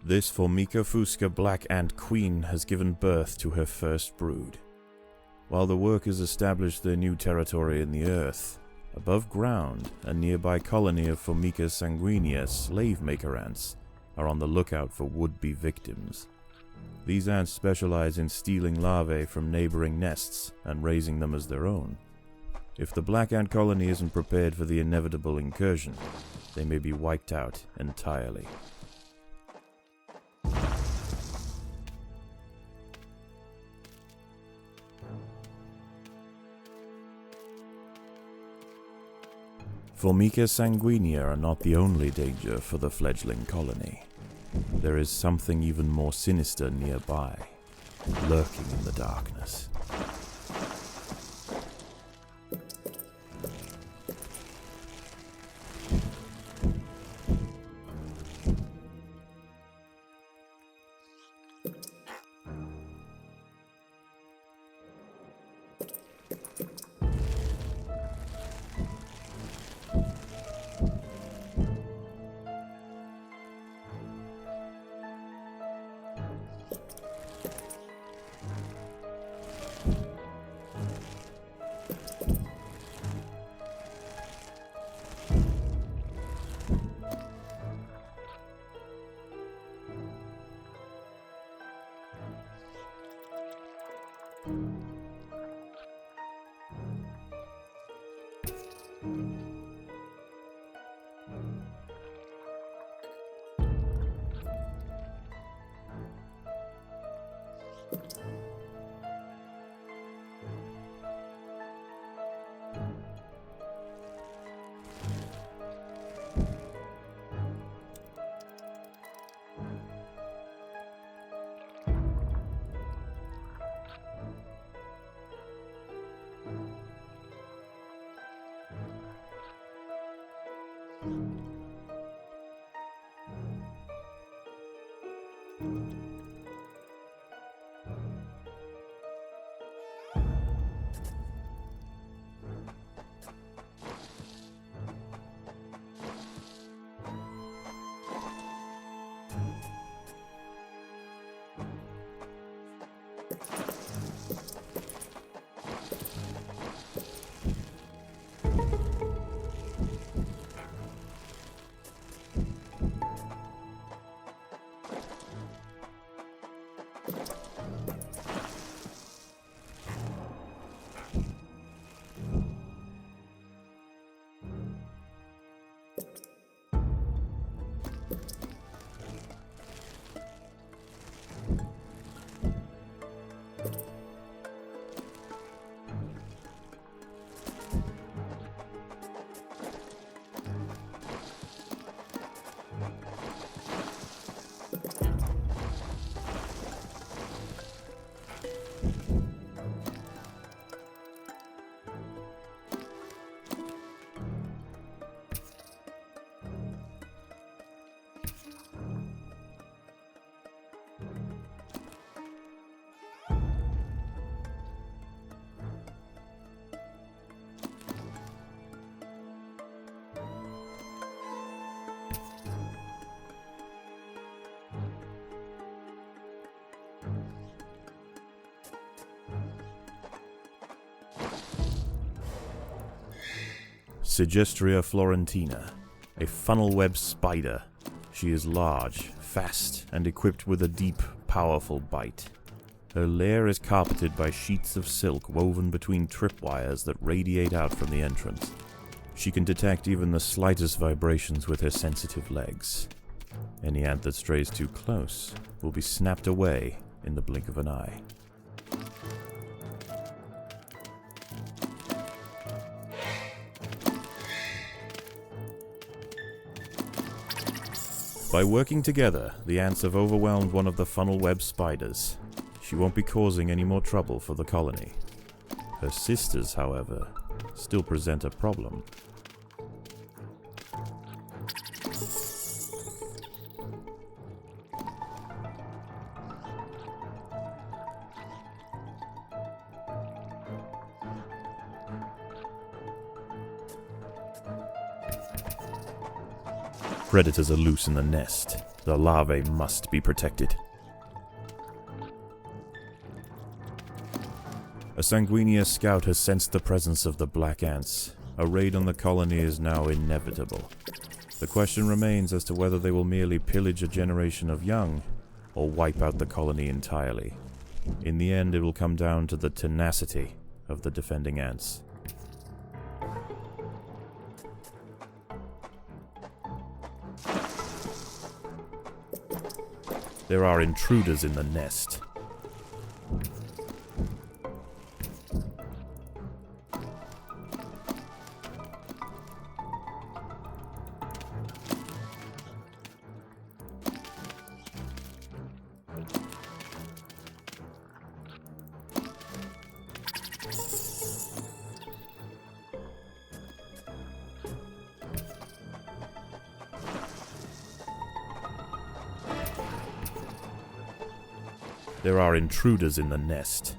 This Formica fusca black ant queen has given birth to her first brood. While the workers established their new territory in the earth, above ground, a nearby colony of Formica sanguinea slave-maker ants are on the lookout for would-be victims. These ants specialize in stealing larvae from neighboring nests and raising them as their own. If the black ant colony isn't prepared for the inevitable incursion, they may be wiped out entirely. Formica sanguinea are not the only danger for the fledgling colony. There is something even more sinister nearby, lurking in the darkness. Sigistria florentina, a funnel-web spider. She is large, fast, and equipped with a deep, powerful bite. Her lair is carpeted by sheets of silk woven between tripwires that radiate out from the entrance. She can detect even the slightest vibrations with her sensitive legs. Any ant that strays too close will be snapped away in the blink of an eye. By working together, the ants have overwhelmed one of the funnel-web spiders. She won't be causing any more trouble for the colony. Her sisters, however, still present a problem. Predators are loose in the nest, The larvae must be protected. A Sanguinius scout has sensed the presence of the black ants. A raid on the colony is now inevitable. The question remains as to whether they will merely pillage a generation of young, or wipe out the colony entirely. In the end, it will come down to the tenacity of the defending ants. There are intruders in the nest. There are intruders in the nest.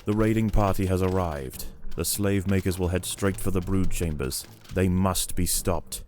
The raiding party has arrived. The slave makers will head straight for the brood chambers. They must be stopped.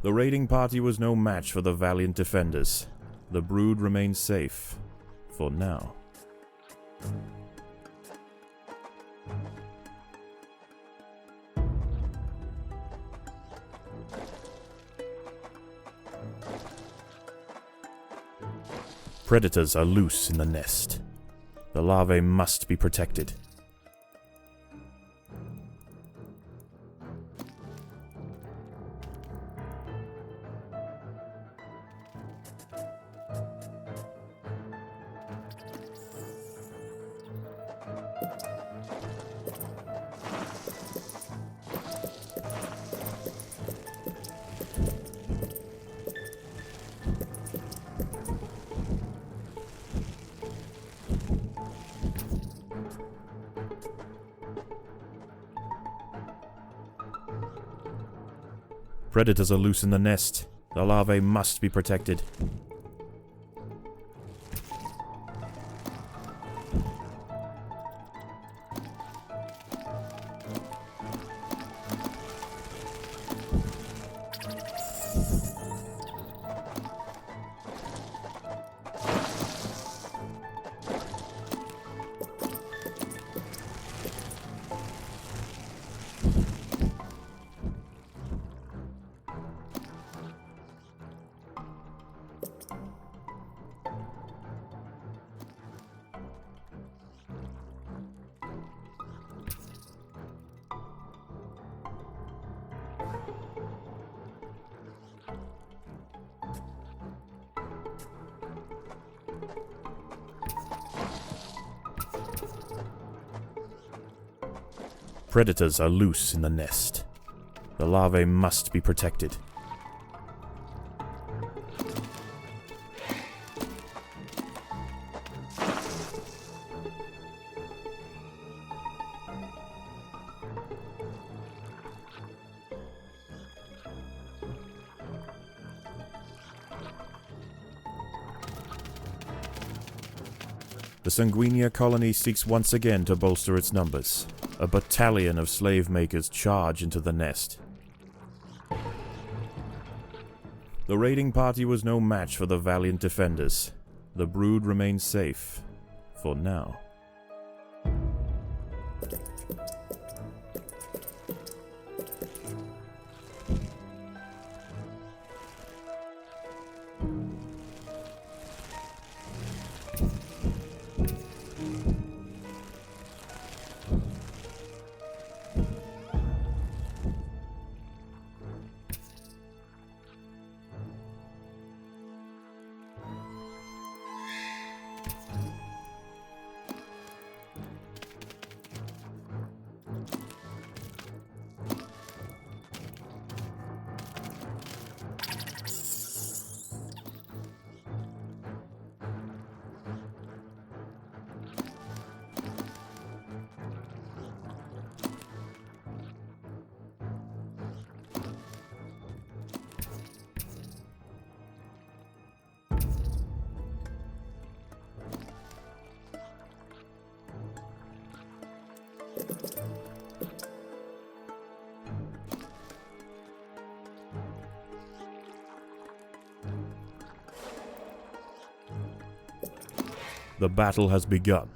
The raiding party was no match for the valiant defenders. The brood remains safe. For now. Predators are loose in the nest. The larvae must be protected. Predators are loose in the nest. The larvae must be protected. Predators are loose in the nest. The larvae must be protected. The Sanguinia colony seeks once again to bolster its numbers. A battalion of slave makers charge into the nest. The raiding party was no match for the valiant defenders. The brood remained safe, for now. The battle has begun.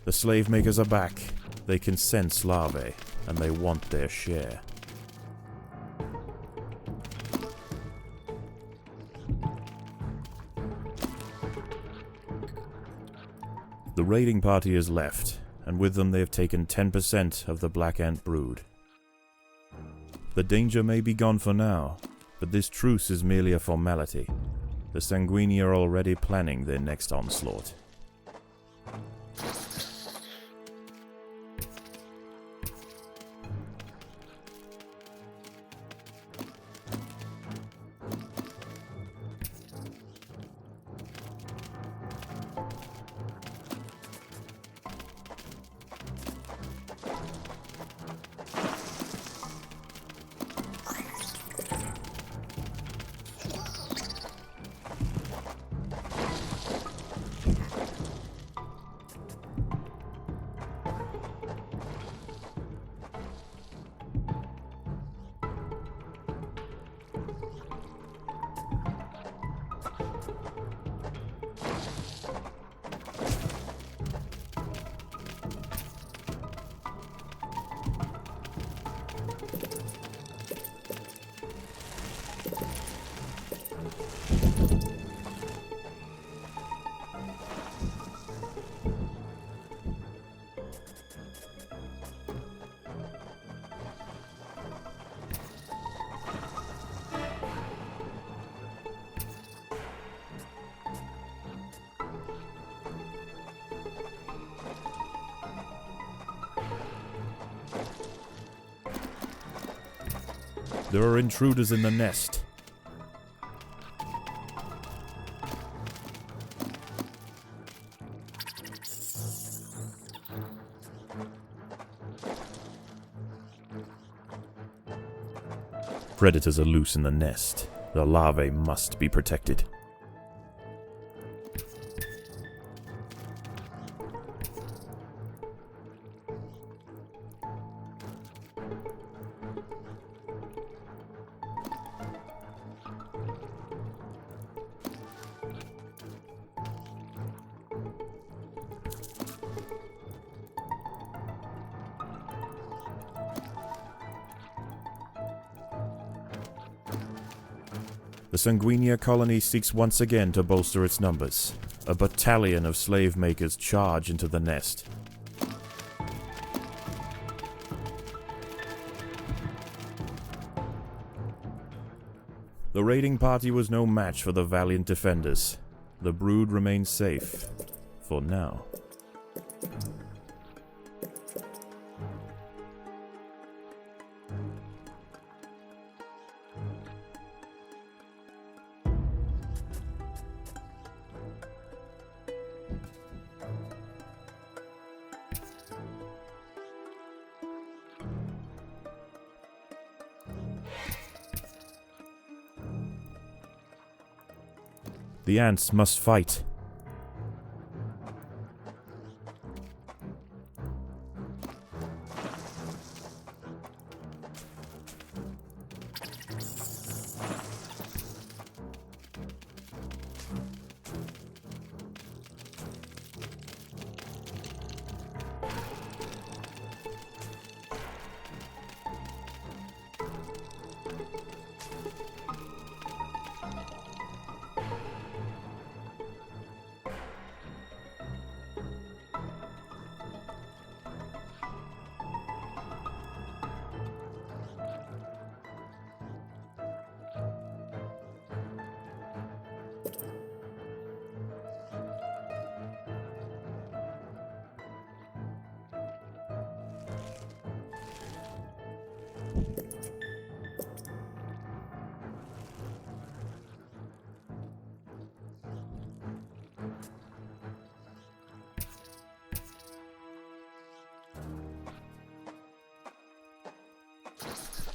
The slave makers are back. They can sense larvae, and they want their share. The raiding party is left, and with them they have taken 10% of the black ant brood. The danger may be gone for now, but this truce is merely a formality. The Sanguini are already planning their next onslaught. There are intruders in the nest. Predators are loose in the nest. The larvae must be protected. The Sanguinia colony seeks once again to bolster its numbers. A battalion of slave makers charge into the nest. The raiding party was no match for the valiant defenders. The brood remains safe. For now. The ants must fight.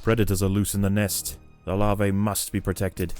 Predators are loose in the nest. The larvae must be protected.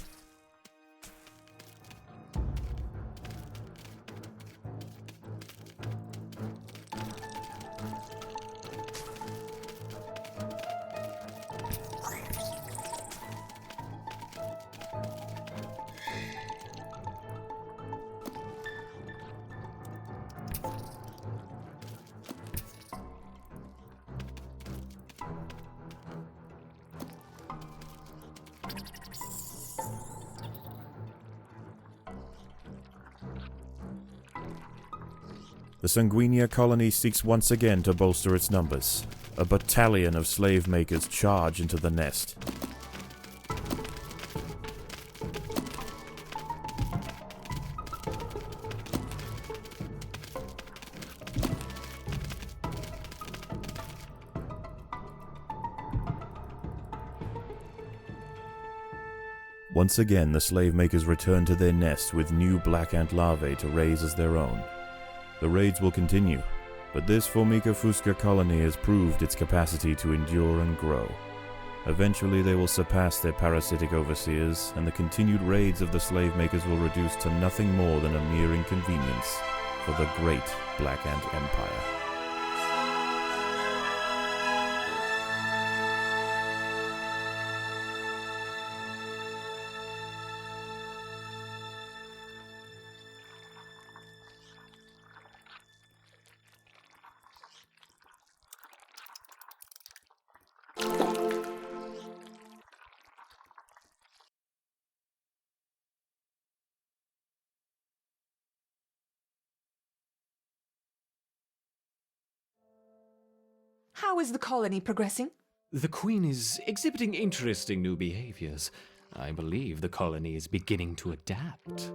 The Sanguinia colony seeks once again to bolster its numbers. A battalion of slave makers charge into the nest. Once again, the slave makers return to their nest with new black ant larvae to raise as their own. The raids will continue, but this Formica fusca colony has proved its capacity to endure and grow. Eventually they will surpass their parasitic overseers, and the continued raids of the slave makers will reduce to nothing more than a mere inconvenience for the great Black Ant Empire. How is the colony progressing? The Queen is exhibiting interesting new behaviors. I believe the colony is beginning to adapt.